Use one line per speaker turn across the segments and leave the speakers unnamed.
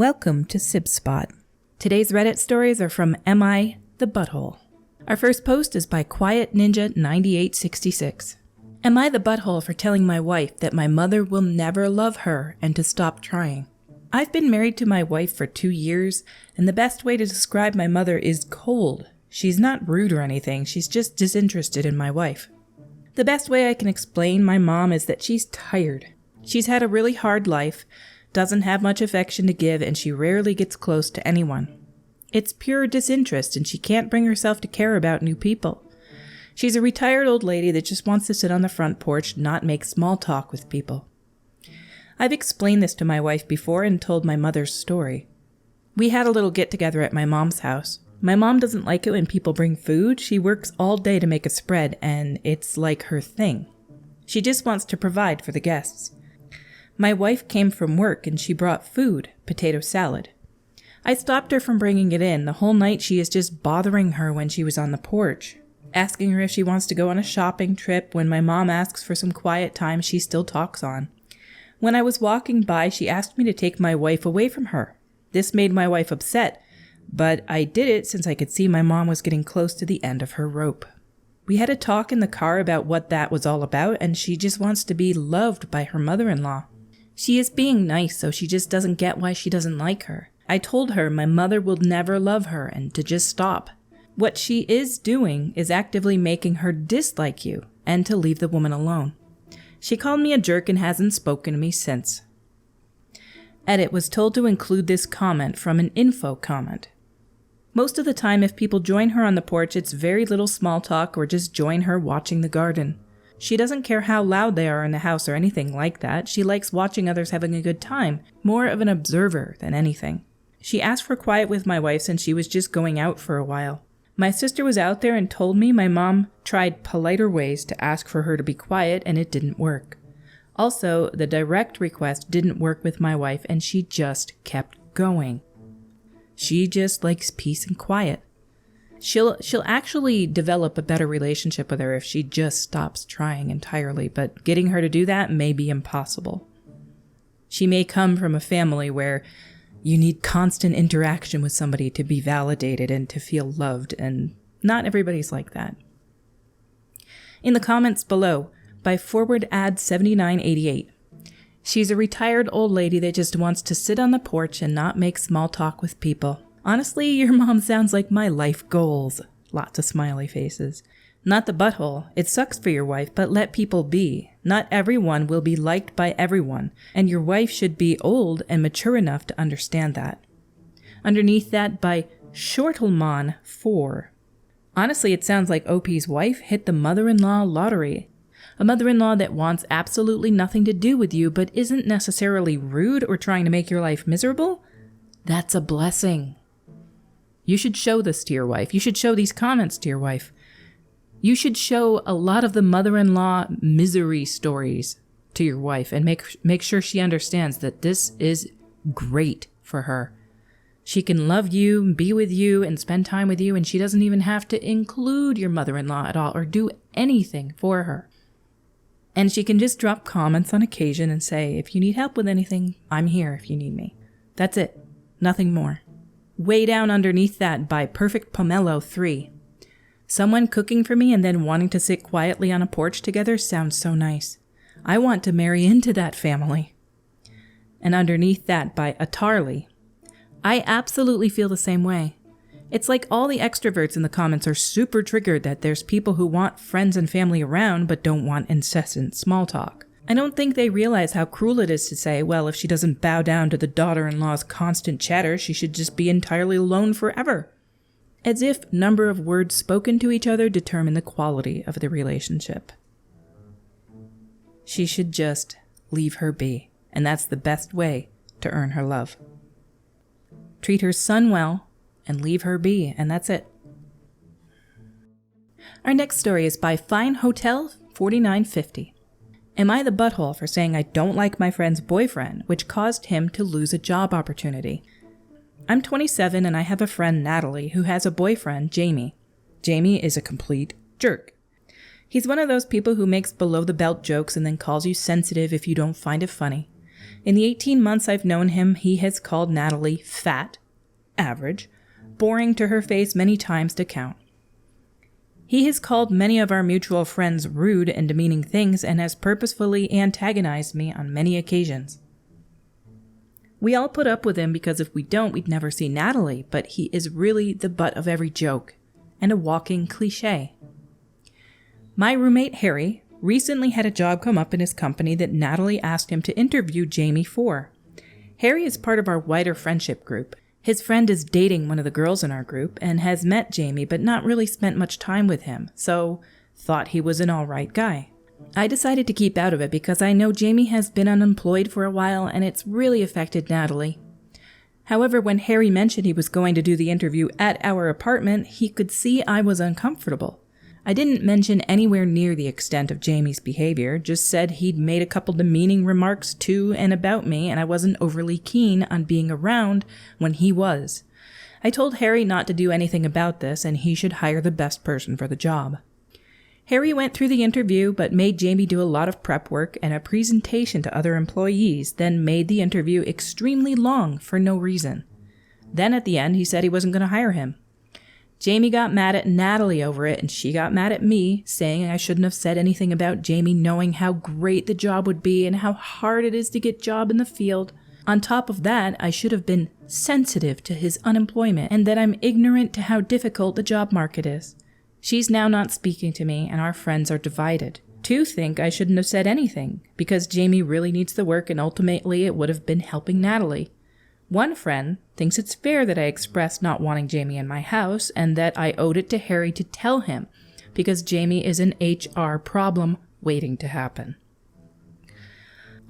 Welcome to Sib Spot. Today's Reddit stories are from Am I the Butthole? Our first post is by Quiet Ninja 9866. Am I the butthole for telling my wife that my mother will never love her and to stop trying? I've been married to my wife for 2 years, and the best way to describe my mother is cold. She's not rude or anything, she's just disinterested in my wife. The best way I can explain my mom is that she's tired. She's had a really hard life, doesn't have much affection to give, and she rarely gets close to anyone. It's pure disinterest, and she can't bring herself to care about new people. She's a retired old lady that just wants to sit on the front porch, not make small talk with people. I've explained this to my wife before and told my mother's story. We had a little get-together at my mom's house. My mom doesn't like it when people bring food. She works all day to make a spread, and it's like her thing. She just wants to provide for the guests. My wife came from work and she brought food, potato salad. I stopped her from bringing it in. The whole night she is just bothering her when she was on the porch, asking her if she wants to go on a shopping trip. When my mom asks for some quiet time, she still talks on. When I was walking by, she asked me to take my wife away from her. This made my wife upset, but I did it since I could see my mom was getting close to the end of her rope. We had a talk in the car about what that was all about, and she just wants to be loved by her mother-in-law. She is being nice, so she just doesn't get why she doesn't like her. I told her my mother will never love her and to just stop. What she is doing is actively making her dislike you and to leave the woman alone. She called me a jerk and hasn't spoken to me since. Edit was told to include this comment from an info comment. Most of the time, if people join her on the porch, it's very little small talk or just join her watching the garden. She doesn't care how loud they are in the house or anything like that. She likes watching others having a good time, more of an observer than anything. She asked for quiet with my wife since she was just going out for a while. My sister was out there and told me my mom tried politer ways to ask for her to be quiet and it didn't work. Also, the direct request didn't work with my wife and she just kept going. She just likes peace and quiet. She'll actually develop a better relationship with her if she just stops trying entirely, but getting her to do that may be impossible. She may come from a family where you need constant interaction with somebody to be validated and to feel loved, and not everybody's like that. In the comments below, by Forward Ad 7988, she's a retired old lady that just wants to sit on the porch and not make small talk with people. Honestly, your mom sounds like my life goals. Lots of smiley faces. Not the butthole. It sucks for your wife, but let people be. Not everyone will be liked by everyone, and your wife should be old and mature enough to understand that. Underneath that, by Shortelmon 4. Honestly, it sounds like OP's wife hit the mother-in-law lottery. A mother-in-law that wants absolutely nothing to do with you, but isn't necessarily rude or trying to make your life miserable? That's a blessing. You should show this to your wife. You should show these comments to your wife. You should show a lot of the mother-in-law misery stories to your wife and make sure she understands that this is great for her. She can love you, be with you, and spend time with you, and she doesn't even have to include your mother-in-law at all or do anything for her. And she can just drop comments on occasion and say, if you need help with anything, I'm here if you need me. That's it. Nothing more. Way down underneath that, by Perfect Pomelo 3. Someone cooking for me and then wanting to sit quietly on a porch together sounds so nice. I want to marry into that family. And underneath that, by Atarly. I absolutely feel the same way. It's like all the extroverts in the comments are super triggered that there's people who want friends and family around but don't want incessant small talk. I don't think they realize how cruel it is to say, well, if she doesn't bow down to the daughter-in-law's constant chatter, she should just be entirely alone forever. As if number of words spoken to each other determine the quality of the relationship. She should just leave her be, and that's the best way to earn her love. Treat her son well, and leave her be, and that's it. Our next story is by Fine Hotel 4950. Am I the butthole for saying I don't like my friend's boyfriend, which caused him to lose a job opportunity? I'm 27 and I have a friend, Natalie, who has a boyfriend, Jamie. Jamie is a complete jerk. He's one of those people who makes below-the-belt jokes and then calls you sensitive if you don't find it funny. In the 18 months I've known him, he has called Natalie fat, average, boring to her face many times to count. He has called many of our mutual friends rude and demeaning things and has purposefully antagonized me on many occasions. We all put up with him because if we don't, we'd never see Natalie, but he is really the butt of every joke and a walking cliche. My roommate, Harry, recently had a job come up in his company that Natalie asked him to interview Jamie for. Harry is part of our wider friendship group. His friend is dating one of the girls in our group and has met Jamie but not really spent much time with him, so thought he was an alright guy. I decided to keep out of it because I know Jamie has been unemployed for a while and it's really affected Natalie. However, when Harry mentioned he was going to do the interview at our apartment, he could see I was uncomfortable. I didn't mention anywhere near the extent of Jamie's behavior, just said he'd made a couple demeaning remarks to and about me and I wasn't overly keen on being around when he was. I told Harry not to do anything about this and he should hire the best person for the job. Harry went through the interview but made Jamie do a lot of prep work and a presentation to other employees, then made the interview extremely long for no reason. Then at the end he said he wasn't going to hire him. Jamie got mad at Natalie over it, and she got mad at me, saying I shouldn't have said anything about Jamie knowing how great the job would be and how hard it is to get a job in the field. On top of that, I should have been sensitive to his unemployment and that I'm ignorant to how difficult the job market is. She's now not speaking to me, and our friends are divided. Two think I shouldn't have said anything, because Jamie really needs the work and ultimately it would have been helping Natalie. One friend thinks it's fair that I expressed not wanting Jamie in my house and that I owed it to Harry to tell him because Jamie is an HR problem waiting to happen.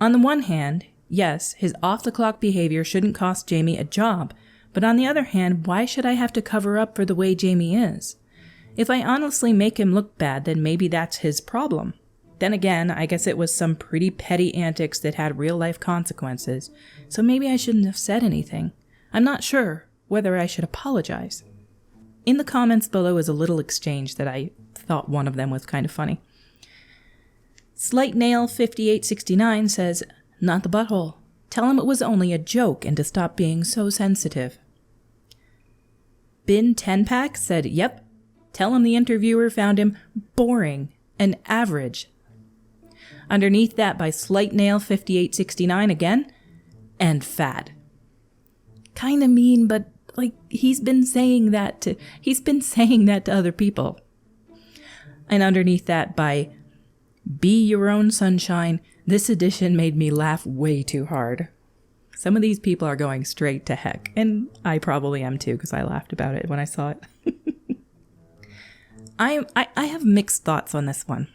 On the one hand, yes, his off-the-clock behavior shouldn't cost Jamie a job, but on the other hand, why should I have to cover up for the way Jamie is? If I honestly make him look bad, then maybe that's his problem. Then again, I guess it was some pretty petty antics that had real-life consequences, so maybe I shouldn't have said anything. I'm not sure whether I should apologize. In the comments below is a little exchange that I thought one of them was kind of funny. SlightNail5869 says, "Not the butthole. Tell him it was only a joke and to stop being so sensitive." Bin10pack said, "Yep. Tell him the interviewer found him boring and average." Underneath that by SlightNail5869 again, "and fat." Kinda mean, but like he's been saying that to other people. And underneath that by Be Your Own Sunshine, "This edition made me laugh way too hard." Some of these people are going straight to heck, and I probably am too because I laughed about it when I saw it. I have mixed thoughts on this one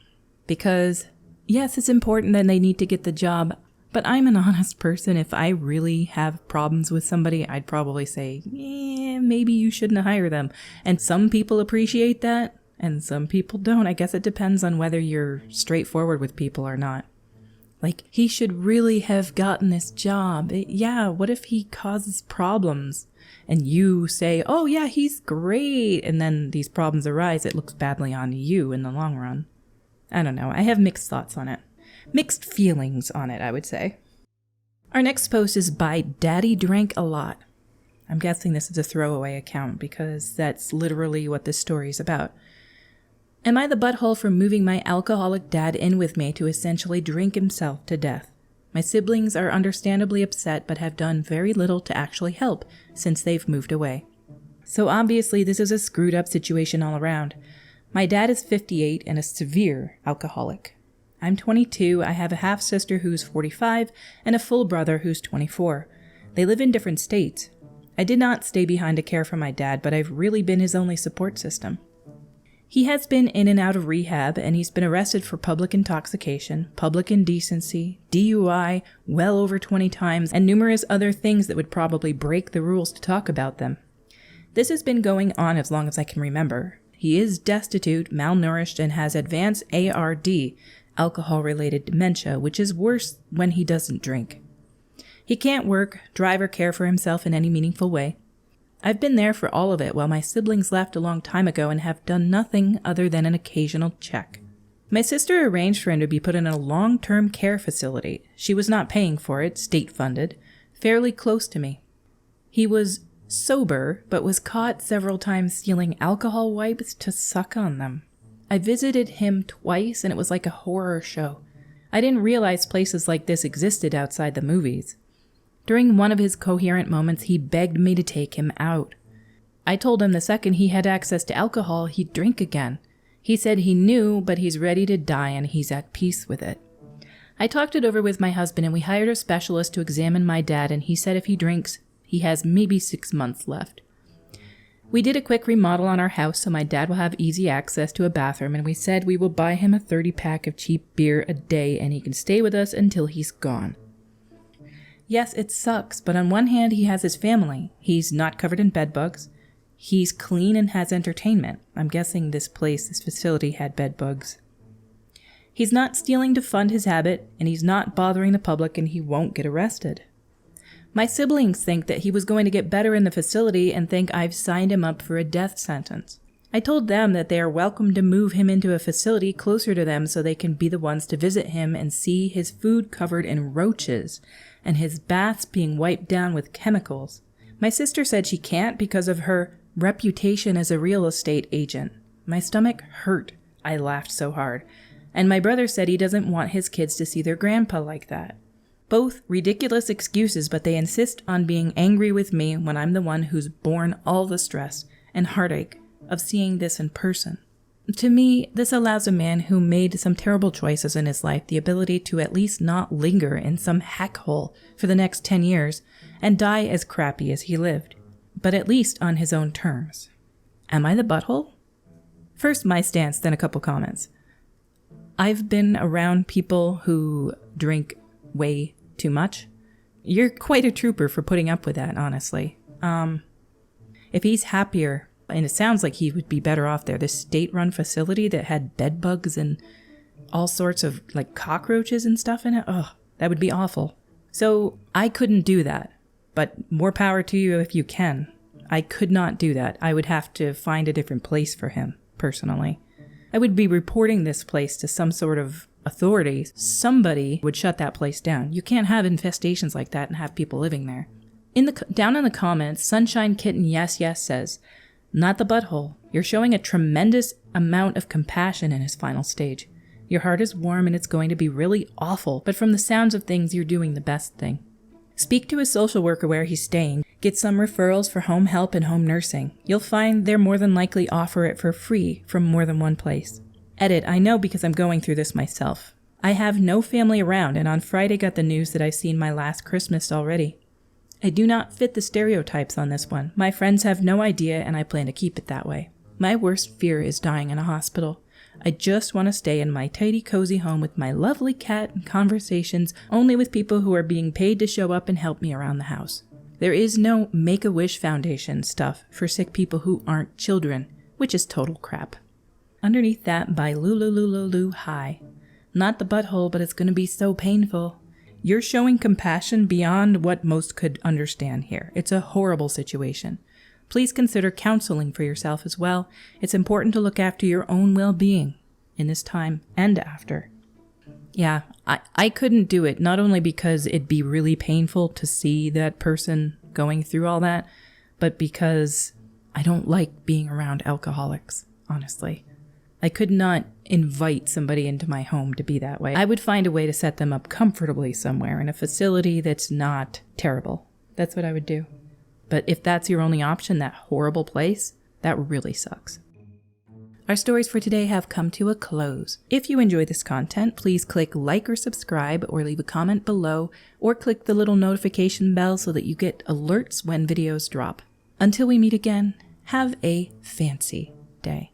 because yes, it's important that they need to get the job, but I'm an honest person. If I really have problems with somebody, I'd probably say, maybe you shouldn't hire them. And some people appreciate that, and some people don't. I guess it depends on whether you're straightforward with people or not. Like, he should really have gotten this job. What if he causes problems? And you say, oh yeah, he's great, and then these problems arise, it looks badly on you in the long run. I don't know. I have mixed thoughts on it. Mixed feelings on it, I would say. Our next post is by Daddy Drank a Lot. I'm guessing this is a throwaway account because that's literally what this story is about. Am I the butthole for moving my alcoholic dad in with me to essentially drink himself to death? My siblings are understandably upset but have done very little to actually help since they've moved away. So obviously this is a screwed up situation all around. My dad is 58 and a severe alcoholic. I'm 22, I have a half-sister who's 45, and a full brother who's 24. They live in different states. I did not stay behind to care for my dad, but I've really been his only support system. He has been in and out of rehab, and he's been arrested for public intoxication, public indecency, DUI, well over 20 times, and numerous other things that would probably break the rules to talk about them. This has been going on as long as I can remember. He is destitute, malnourished, and has advanced ARD, alcohol-related dementia, which is worse when he doesn't drink. He can't work, drive, or care for himself in any meaningful way. I've been there for all of it while my siblings left a long time ago and have done nothing other than an occasional check. My sister arranged for him to be put in a long-term care facility. She was not paying for it, state-funded, fairly close to me. He was sober, but was caught several times stealing alcohol wipes to suck on them. I visited him twice, and it was like a horror show. I didn't realize places like this existed outside the movies. During one of his coherent moments, he begged me to take him out. I told him the second he had access to alcohol, he'd drink again. He said he knew, but he's ready to die and he's at peace with it. I talked it over with my husband and we hired a specialist to examine my dad, and he said if he drinks, he has maybe 6 months left. We did a quick remodel on our house so my dad will have easy access to a bathroom, and we said we will buy him a 30-pack of cheap beer a day and he can stay with us until he's gone. Yes, it sucks, but on one hand he has his family. He's not covered in bed bugs. He's clean and has entertainment. I'm guessing this facility had bed bugs. He's not stealing to fund his habit, and he's not bothering the public, and he won't get arrested. My siblings think that he was going to get better in the facility and think I've signed him up for a death sentence. I told them that they are welcome to move him into a facility closer to them so they can be the ones to visit him and see his food covered in roaches and his baths being wiped down with chemicals. My sister said she can't because of her reputation as a real estate agent. My stomach hurt. I laughed so hard. And my brother said he doesn't want his kids to see their grandpa like that. Both ridiculous excuses, but they insist on being angry with me when I'm the one who's borne all the stress and heartache of seeing this in person. To me, this allows a man who made some terrible choices in his life the ability to at least not linger in some hack hole for the next 10 years and die as crappy as he lived, but at least on his own terms. Am I the butthole? First, my stance, then a couple comments. I've been around people who drink way too much. You're quite a trooper for putting up with that, honestly. If he's happier, and it sounds like he would be better off there, this state-run facility that had bed bugs and all sorts of like cockroaches and stuff in it, that would be awful. So I couldn't do that, but more power to you if you can. I could not do that. I would have to find a different place for him, personally. I would be reporting this place to some sort of authority. Somebody would shut that place down. You can't have infestations like that and have people living there. Down in the comments, Sunshine Kitten Yes Yes says, "Not the butthole. You're showing a tremendous amount of compassion in his final stage. Your heart is warm and it's going to be really awful, but from the sounds of things, you're doing the best thing. Speak to a social worker where he's staying. Get some referrals for home help and home nursing. You'll find they're more than likely offer it for free from more than one place. Edit, I know because I'm going through this myself. I have no family around, and on Friday got the news that I've seen my last Christmas already. I do not fit the stereotypes on this one. My friends have no idea, and I plan to keep it that way. My worst fear is dying in a hospital. I just want to stay in my tidy, cozy home with my lovely cat and conversations only with people who are being paid to show up and help me around the house. There is no Make-A-Wish Foundation stuff for sick people who aren't children, which is total crap." Underneath that, by Lululululu Hi. "Not the butthole, but it's going to be so painful. You're showing compassion beyond what most could understand here. It's a horrible situation. Please consider counseling for yourself as well. It's important to look after your own well-being in this time and after." Yeah, I couldn't do it, not only because it'd be really painful to see that person going through all that, but because I don't like being around alcoholics, honestly. I could not invite somebody into my home to be that way. I would find a way to set them up comfortably somewhere in a facility that's not terrible. That's what I would do. But if that's your only option, that horrible place, that really sucks. Our stories for today have come to a close. If you enjoy this content, please click like or subscribe or leave a comment below or click the little notification bell so that you get alerts when videos drop. Until we meet again, have a fancy day.